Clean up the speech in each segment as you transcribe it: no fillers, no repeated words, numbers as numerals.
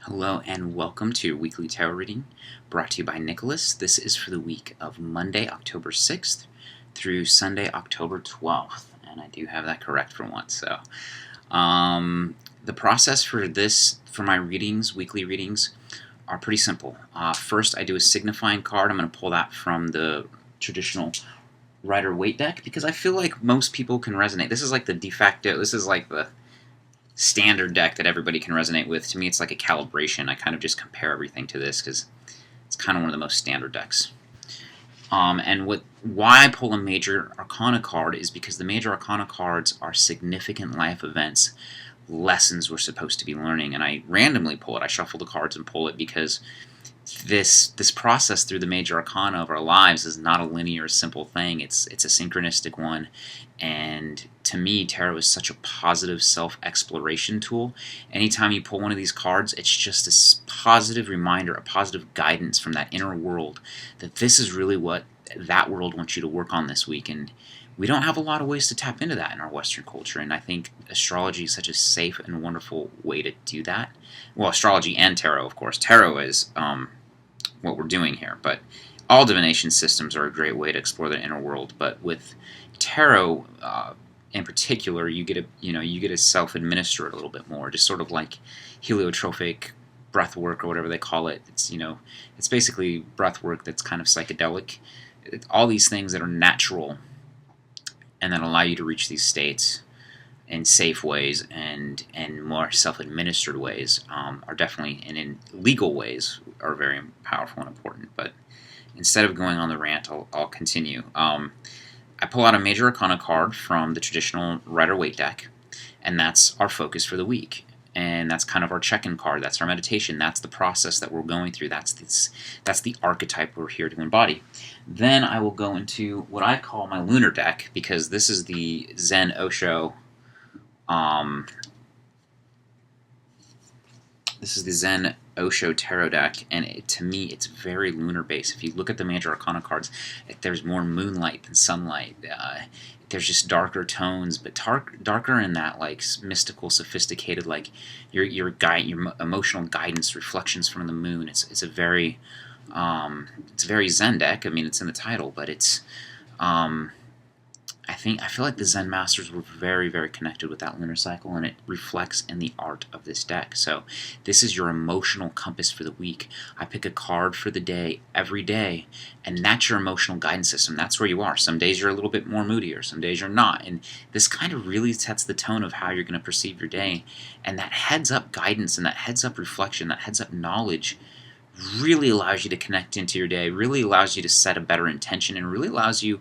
Hello and welcome to your weekly tarot reading brought to you by Nicholas. This is for the week of Monday, October 6th through Sunday, October 12th. And I do have that correct for once. The process for my readings, weekly readings, are pretty simple. First, I do a signifying card. I'm going to pull that from the traditional Rider-Waite deck because I feel like most people can resonate. This is like the de facto, this is like the standard deck that everybody can resonate with. To me, it's like a calibration. I kind of just compare everything to this because it's kind of one of the most standard decks. Why I pull a Major Arcana card is because the Major Arcana cards are significant life events, lessons we're supposed to be learning, and I randomly pull it. I shuffle the cards and pull it because this process through the Major Arcana of our lives is not a linear, simple thing. It's a synchronistic one, and to me, tarot is such a positive self-exploration tool. Anytime you pull one of these cards, it's just a positive reminder, a positive guidance from that inner world that this is really what that world wants you to work on this week. And we don't have a lot of ways to tap into that in our Western culture, and I think astrology is such a safe and wonderful way to do that. Well, astrology and tarot, of course. Tarot is what we're doing here, but all divination systems are a great way to explore the inner world. But with tarot, in particular, you get to self-administer it a little bit more, just sort of like heliotropic breath work or whatever they call it. It's basically breath work that's kind of psychedelic. All these things that are natural and that allow you to reach these states in safe ways and more self-administered ways are definitely, and in legal ways, are very powerful and important. But instead of going on the rant, I'll continue. I pull out a Major Arcana card from the traditional Rider-Waite deck, and that's our focus for the week. And that's kind of our check-in card. That's our meditation. That's the process that we're going through. That's the archetype we're here to embody. Then I will go into what I call my lunar deck, because this is the Zen Osho. This is the Zen Osho tarot deck, and to me, it's very lunar based. If you look at the Major Arcana cards, there's more moonlight than sunlight. There's just darker tones, but darker in that like mystical, sophisticated, like your emotional guidance, reflections from the moon. It's a very Zen deck. I mean, it's in the title, but it's I feel like the Zen masters were very, very connected with that lunar cycle, and it reflects in the art of this deck. So this is your emotional compass for the week. I pick a card for the day every day, and that's your emotional guidance system. That's where you are. Some days you're a little bit more moodier, some days you're not, and this kind of really sets the tone of how you're going to perceive your day. And that heads-up guidance and that heads-up reflection, that heads-up knowledge really allows you to connect into your day, really allows you to set a better intention, and really allows you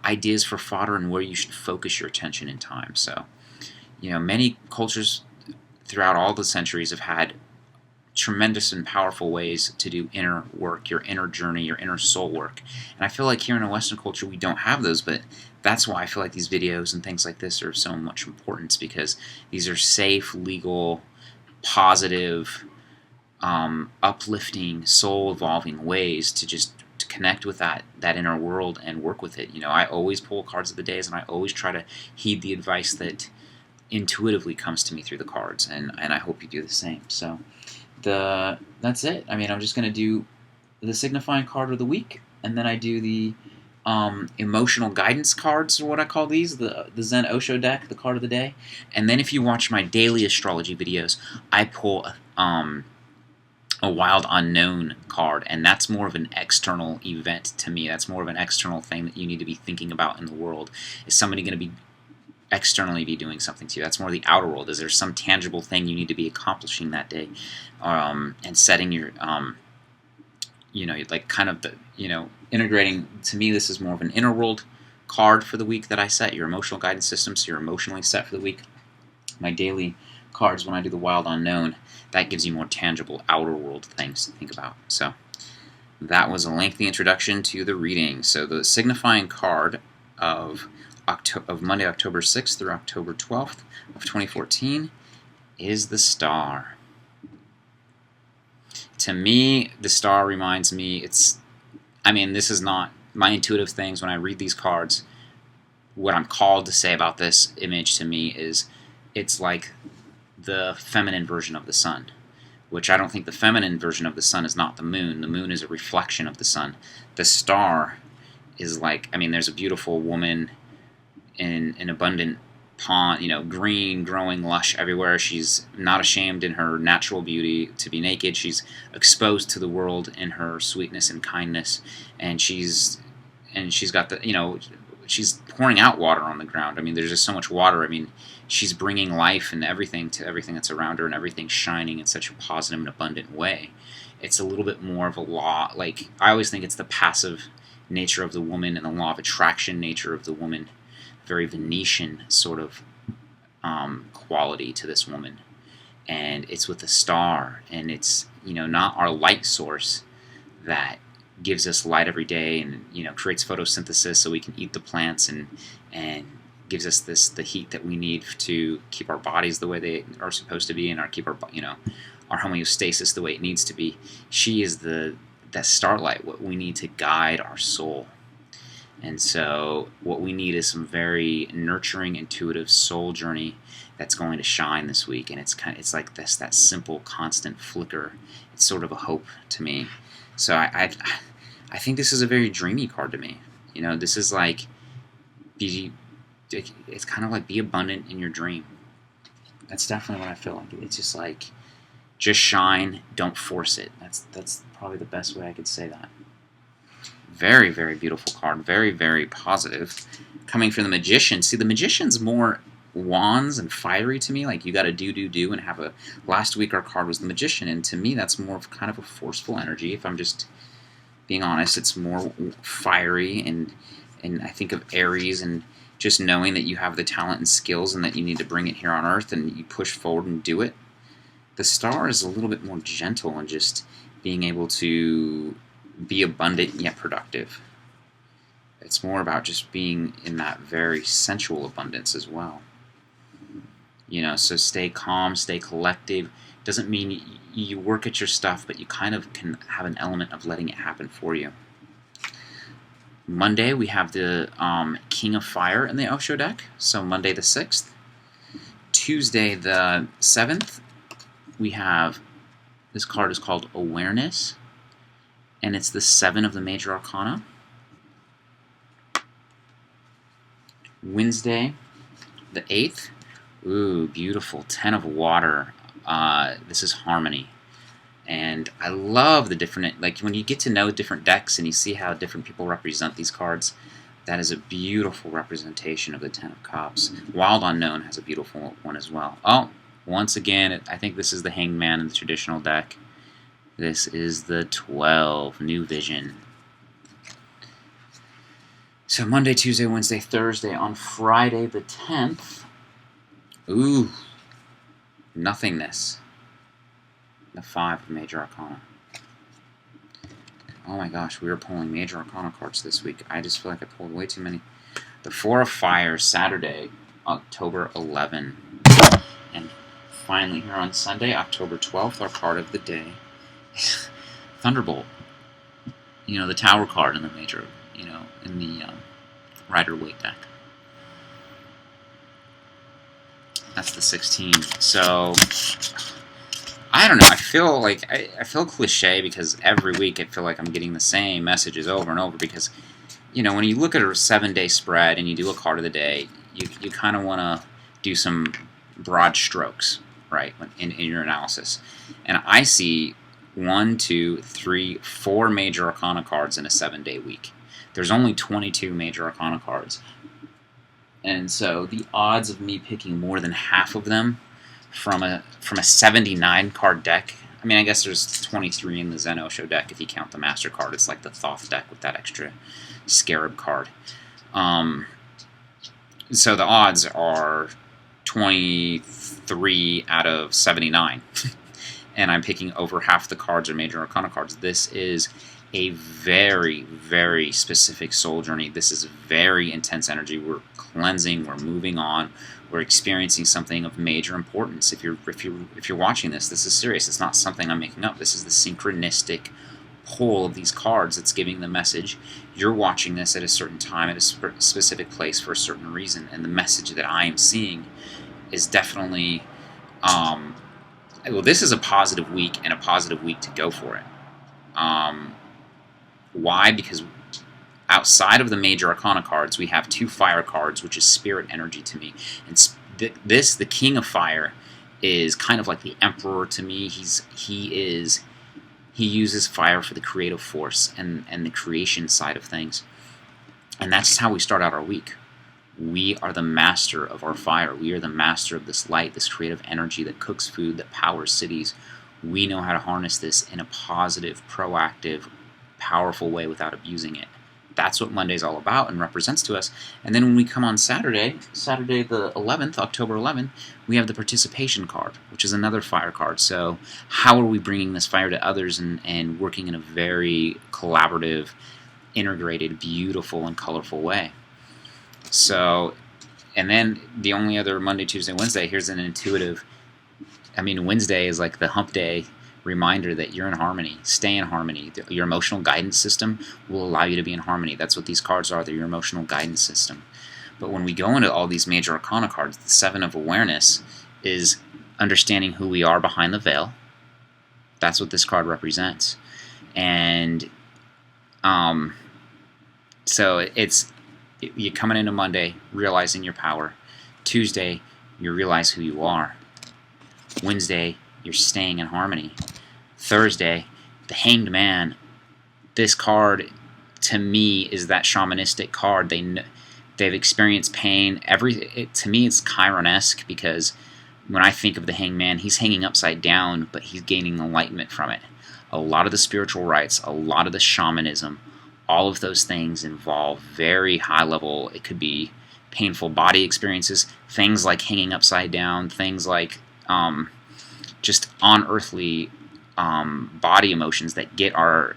ideas for fodder and where you should focus your attention and time. So, many cultures throughout all the centuries have had tremendous and powerful ways to do inner work, your inner journey, your inner soul work. And I feel like here in a Western culture we don't have those, but that's why I feel like these videos and things like this are of so much importance, because these are safe, legal, positive, uplifting, soul-evolving ways to just connect with that inner world and work with it. I always pull cards of the days, and I always try to heed the advice that intuitively comes to me through the cards, and I hope you do the same. So that's it. I mean, I'm just going to do the signifying card of the week, and then I do the emotional guidance cards, or what I call these, the Zen Osho deck, the card of the day. And then if you watch my daily astrology videos, I pull a Wild Unknown card, and that's more of an external event to me. That's more of an external thing that you need to be thinking about in the world. Is somebody going to be externally be doing something to you? That's more the outer world. Is there some tangible thing you need to be accomplishing that day, and setting your like kind of integrating. To me, this is more of an inner world card for the week that I set, your emotional guidance system, so you're emotionally set for the week. My daily cards, when I do the Wild Unknown, that gives you more tangible outer world things to think about. So that was a lengthy introduction to the reading. So the signifying card of Monday, October 6th through October 12th of 2014 is the Star. To me, the Star reminds me, this is not my intuitive things when I read these cards. What I'm called to say about this image to me is it's like the feminine version of the sun. which I don't think the feminine version of the sun is not the moon. The moon is a reflection of the sun. The star is like, I mean, there's a beautiful woman in an abundant pond, green, growing, lush everywhere. She's not ashamed in her natural beauty to be naked. She's exposed to the world in her sweetness and kindness, and she's got she's pouring out water on the ground. I mean, there's just so much water. I mean, she's bringing life and everything to everything that's around her, and everything's shining in such a positive and abundant way. It's a little bit more of a law. Like, I always think it's the passive nature of the woman and the law of attraction nature of the woman. Very Venetian sort of quality to this woman. And it's with the star, and it's, not our light source that gives us light every day and, creates photosynthesis so we can eat the plants and gives us the heat that we need to keep our bodies the way they are supposed to be and keep our homeostasis the way it needs to be. She is that starlight, what we need to guide our soul. And so what we need is some very nurturing, intuitive soul journey that's going to shine this week. And it's like that simple, constant flicker. It's sort of a hope to me. So I think this is a very dreamy card to me. This is like, it's kind of like be abundant in your dream. That's definitely what I feel like. It's just like, just shine, don't force it. That's probably the best way I could say that. Very, very beautiful card. Very, very positive. Coming from the Magician. See, the Magician's more wands and fiery to me. Like, you got to do, and have a... Last week our card was the Magician, and to me that's more of kind of a forceful energy. If I'm just being honest, it's more fiery, and I think of Aries and just knowing that you have the talent and skills and that you need to bring it here on Earth and you push forward and do it. The Star is a little bit more gentle and just being able to be abundant yet productive. It's more about just being in that very sensual abundance as well. So stay calm, stay collective. Doesn't mean you work at your stuff, but you kind of can have an element of letting it happen for you. Monday, we have the King of Fire in the Osho deck. So Monday the 6th. Tuesday the 7th, we have, this card is called Awareness, and it's the 7 of the Major Arcana. Wednesday the 8th, ooh, beautiful, 10 of Water. This is Harmony. And I love the different, like when you get to know different decks and you see how different people represent these cards, that is a beautiful representation of the 10 of Cups. Wild Unknown has a beautiful one as well. Oh, once again, I think this is the Hanged Man in the traditional deck. This is the 12, New Vision. So Monday, Tuesday, Wednesday, Thursday. On Friday the 10th, ooh, Nothingness. The 5 of Major Arcana. Oh my gosh, we were pulling Major Arcana cards this week. I just feel like I pulled way too many. The 4 of Fire, Saturday, October 11. And finally here on Sunday, October 12th, our card of the day, Thunderbolt. The Tower card in the Major, in the Rider-Waite deck. That's the 16. So, I don't know. I feel like I feel cliche because every week I feel like I'm getting the same messages over and over because, when you look at a 7-day spread and you do a card of the day, you kind of want to do some broad strokes, right, in your analysis. And I see 1, 2, 3, 4 Major Arcana cards in a 7-day week. There's only 22 Major Arcana cards. And so the odds of me picking more than half of them from a 79 card deck, I mean, I guess there's 23 in the Zen Osho deck if you count the Master card. It's like the Thoth deck with that extra Scarab card. So the odds are 23 out of 79. And I'm picking over half the cards are Major Arcana cards. This is a very, very specific soul journey. This is very intense energy. We're cleansing. We're moving on. We're experiencing something of major importance. If you're watching this, this is serious. It's not something I'm making up. This is the synchronistic pull of these cards that's giving the message. You're watching this at a certain time, at a specific place for a certain reason, and the message that I am seeing is definitely well, this is a positive week and a positive week to go for it. Why? Because outside of the major arcana cards, we have 2 fire cards, which is spirit energy to me. And the king of fire, is kind of like the emperor to me. He uses fire for the creative force and the creation side of things. And that's how we start out our week. We are the master of our fire. We are the master of this light, this creative energy that cooks food, that powers cities. We know how to harness this in a positive, proactive, powerful way without abusing it. That's what Monday's all about and represents to us. And then when we come on Saturday the 11th, October 11th, we have the participation card, which is another fire card. So how are we bringing this fire to others and working in a very collaborative, integrated, beautiful, and colorful way? So, and then the only other Monday, Tuesday, Wednesday, here's an intuitive, Wednesday is like the hump day reminder that you're in harmony. Stay in harmony. Your emotional guidance system will allow you to be in harmony. That's what these cards are. They're your emotional guidance system. But when we go into all these major arcana cards, the 7 of awareness is understanding who we are behind the veil. That's what this card represents. And so you're coming into Monday realizing your power. Tuesday, you realize who you are. Wednesday, you're staying in harmony. Thursday, the Hanged Man. This card, to me, is that shamanistic card. They've experienced pain. To me, it's Chiron-esque, because when I think of the Hanged Man, he's hanging upside down, but he's gaining enlightenment from it. A lot of the spiritual rites, a lot of the shamanism, all of those things involve very high level. It could be painful body experiences, things like hanging upside down, things like just unearthly body emotions that get our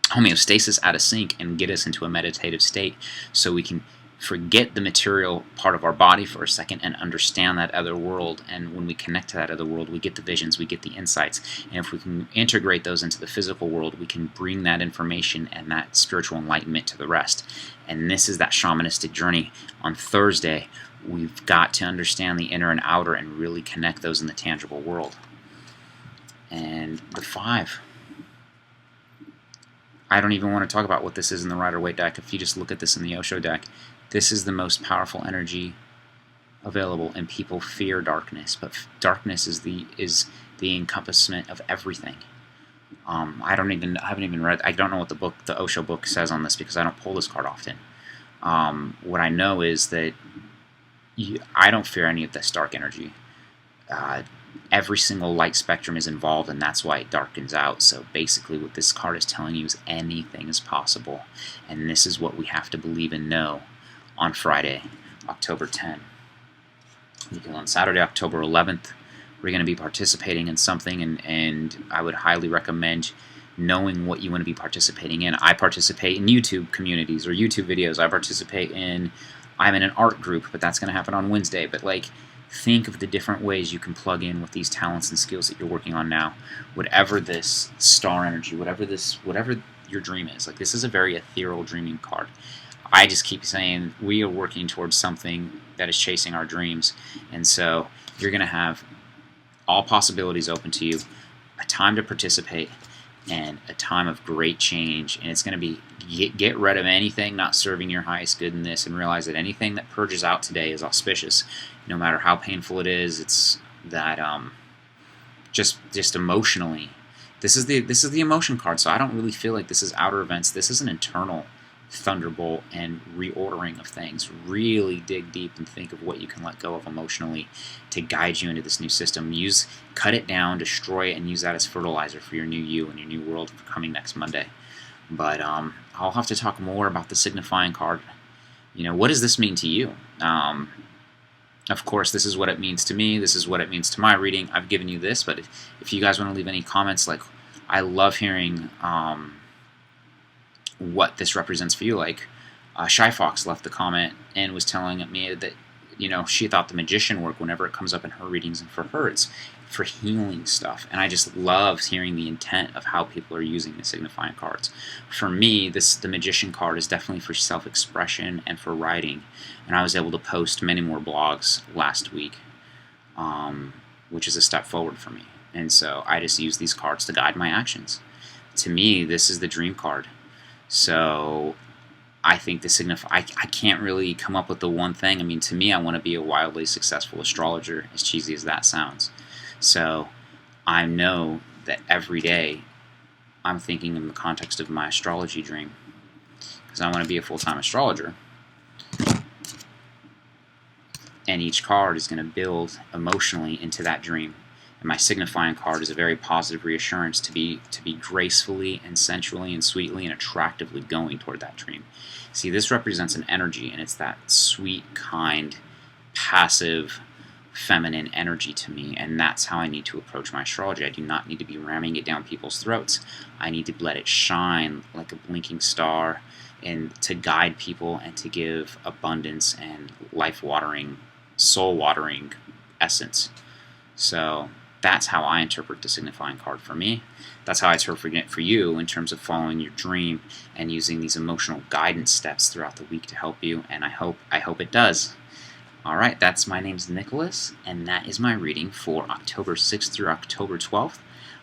homeostasis out of sync and get us into a meditative state, so we can forget the material part of our body for a second and understand that other world. And when we connect to that other world, we get the visions, we get the insights. And if we can integrate those into the physical world, we can bring that information and that spiritual enlightenment to the rest. And this is that shamanistic journey. On Thursday, we've got to understand the inner and outer and really connect those in the tangible world. And the 5. I don't even want to talk about what this is in the Rider-Waite deck. If you just look at this in the Osho deck, this is the most powerful energy available, and people fear darkness. But darkness is the encompassment of everything. I haven't even read. I don't know what the Osho book says on this, because I don't pull this card often. What I know is that I don't fear any of this dark energy. Every single light spectrum is involved, and that's why it darkens out. So basically what this card is telling you is anything is possible. And this is what we have to believe and know on Friday, October 10. Because on Saturday, October 11th, we're going to be participating in something, and I would highly recommend knowing what you want to be participating in. I participate in YouTube communities or YouTube videos. I'm in an art group, but that's going to happen on Wednesday. But think of the different ways you can plug in with these talents and skills that you're working on now. Whatever this star energy, whatever your dream is. This is a very ethereal dreaming card. I just keep saying we are working towards something that is chasing our dreams. And so you're going to have all possibilities open to you, a time to participate, and a time of great change. And it's going to be get rid of anything not serving your highest good in this, and realize that anything that purges out today is auspicious, no matter how painful it is. It's that just emotionally, this is the emotion card. So I don't really feel like this is outer events. This is an internal thunderbolt and reordering of things. Really dig deep and think of what you can let go of emotionally to guide you into this new system. Cut it down, destroy it, and use that as fertilizer for your new you and your new world for coming next Monday. But I'll have to talk more about the signifying card. What does this mean to you? Of course, this is what it means to me. This is what it means to my reading. I've given you this, but if you guys want to leave any comments, I love hearing what this represents for you. Shy Fox left the comment and was telling me that she thought the magician work, whenever it comes up in her readings, and for her it's for healing stuff. And I just love hearing the intent of how people are using the signifying cards. For me, the magician card is definitely for self-expression and for writing. And I was able to post many more blogs last week which is a step forward for me. And so I just use these cards to guide my actions. To me, this is the dream card. So I think the I can't really come up with the one thing. I mean, to me, I want to be a wildly successful astrologer, as cheesy as that sounds. So I know that every day I'm thinking in the context of my astrology dream, because I want to be a full-time astrologer. And each card is going to build emotionally into that dream. And my signifying card is a very positive reassurance to be gracefully and sensually and sweetly and attractively going toward that dream. See, this represents an energy, and it's that sweet, kind, passive, feminine energy to me, and that's how I need to approach my astrology. I do not need to be ramming it down people's throats. I need to let it shine like a blinking star, and to guide people and to give abundance and life-watering, soul-watering essence. So that's how I interpret the signifying card for me. That's how I interpret it for you in terms of following your dream and using these emotional guidance steps throughout the week to help you, and I hope it does. Alright, my name's Nicholas, and that is my reading for October 6th through October 12th.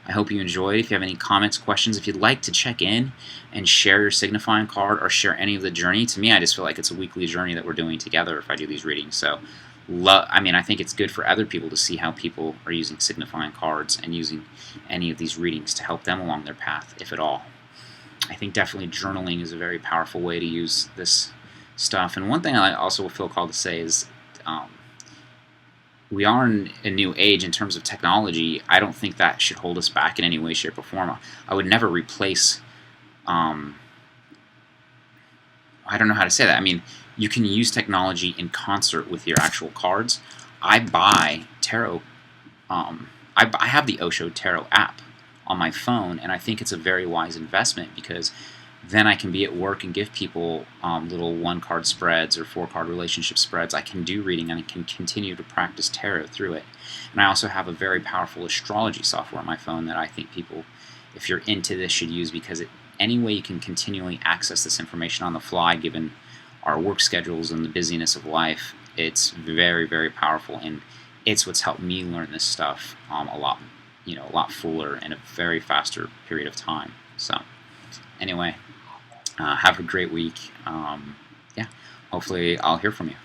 I hope you enjoyed. If you have any comments, questions, if you'd like to check in and share your signifying card or share any of the journey, to me I just feel like it's a weekly journey that we're doing together if I do these readings. So, I think it's good for other people to see how people are using signifying cards and using any of these readings to help them along their path, if at all. I think definitely journaling is a very powerful way to use this stuff. And one thing I also feel called to say is we are in a new age in terms of technology. I don't think that should hold us back in any way, shape, or form. I would never replace, I don't know how to say that. I mean, you can use technology in concert with your actual cards. I buy tarot, I have the Osho Tarot app on my phone, and I think it's a very wise investment, because then I can be at work and give people little one-card spreads or four-card relationship spreads. I can do reading, and I can continue to practice tarot through it. And I also have a very powerful astrology software on my phone that I think people, if you're into this, should use, because any way you can continually access this information on the fly, given our work schedules and the busyness of life, it's very, very powerful, and it's what's helped me learn this stuff a lot fuller in a very faster period of time. So anyway, have a great week. Yeah, hopefully I'll hear from you.